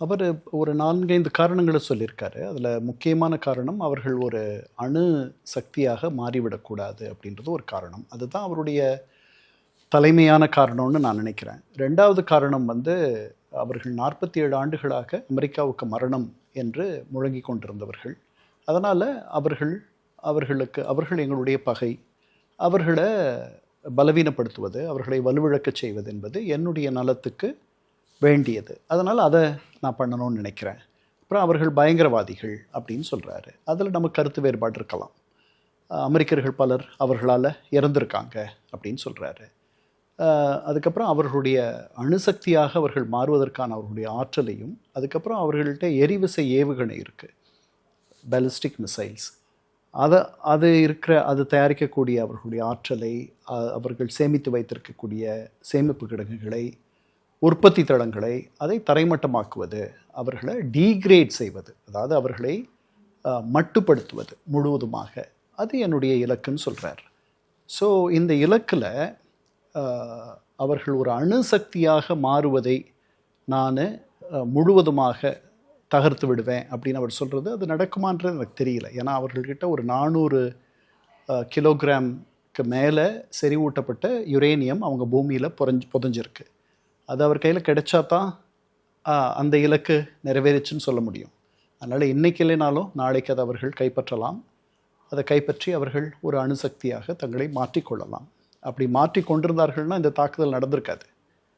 அவர் ஒரு 4, 5 காரணங்கள சொல்லியிருக்காரு. அதில முக்கியமான காரணம், அவர்கள் ஒரு அணு சக்தியாக மாறிவிடக்கூடாது அப்படின்றது ஒரு காரணம். அதுதான் அவருடைய தலைமையான காரணம்னு நான் நினைக்கிறேன். 2வது காரணம் வந்து, அவர்கள் 47 ஆண்டுகளாக அமெரிக்காவுக்கு மரணம் என்று முழங்கிக் கொண்டிருந்தவர்கள். அதனால அவர்கள் எங்களுடைய பகை. அவர்கள பலவீனப்படுத்துவது, அவர்களை வலுவிழக்கச் செய்வது என்பது என்னுடைய நலத்துக்கு வேண்டியது. அதனால அத நான் பண்ணணும்னு நினைக்கிறேன். அப்புறம் அவர்கள் பயங்கரவாதிகள் அப்படின்னு சொல்றாரு. அதில நமக்கு கருத்து வேறுபாடு இருக்கலாம். அமெரிக்கர்கள் பலர் அவர்களால இறந்திருக்காங்க அப்படின்னு சொல்றாரு. அதுக்கப்புறம் அவர்களுடைய அணுசக்தியாக அவர்கள் மாறுவதற்கான அவர்களுடைய ஆற்றலையும், அதுக்கப்புறம் அவர்கள்ட்ட எரிவிசை ஏவுகணை இருக்கு. Ballistic missiles. அது தயாரிக்கக்கூடிய அவர்களுடைய ஆற்றலை, அவர்கள் சேமித்து வைத்திருக்கக்கூடிய சேமிப்பு கிடங்குகளை, உற்பத்தி தளங்களை, அதை தரைமட்டமாக்குவது, அவர்களை டீக்ரேட் செய்வது, அதாவது அவர்களை மட்டுப்படுத்துவது முழுவதுமாக, அது என்னுடைய இலக்குன்னு சொல்கிறார். ஸோ இந்த இலக்கில் அவர்கள் ஒரு அணுசக்தியாக மாறுவதை நான் முழுவதுமாக தகர்த்து விடுவேன் அப்படின்னு அவர் சொல்கிறது, அது நடக்குமான்றது எனக்கு தெரியல. ஏன்னா அவர்கள்கிட்ட ஒரு 400 கிலோகிராம்க்கு மேலே செறிவூட்டப்பட்ட யுரேனியம் அவங்க பூமியில் புதைஞ்சிருக்கு. அது அவர் கையில் கிடைச்சா தான் அந்த இலக்கு நிறைவேறிச்சுன்னு சொல்ல முடியும். அதனால் இன்றைக்கி இல்லைனாலும் நாளைக்கு அதை அவர்கள் கைப்பற்றலாம். அதை கைப்பற்றி அவர்கள் ஒரு அணுசக்தியாக தங்களை மாற்றிக்கொள்ளலாம். அப்படி மாற்றி கொண்டிருந்தார்கள்னால் இந்த தாக்குதல் நடந்திருக்காது.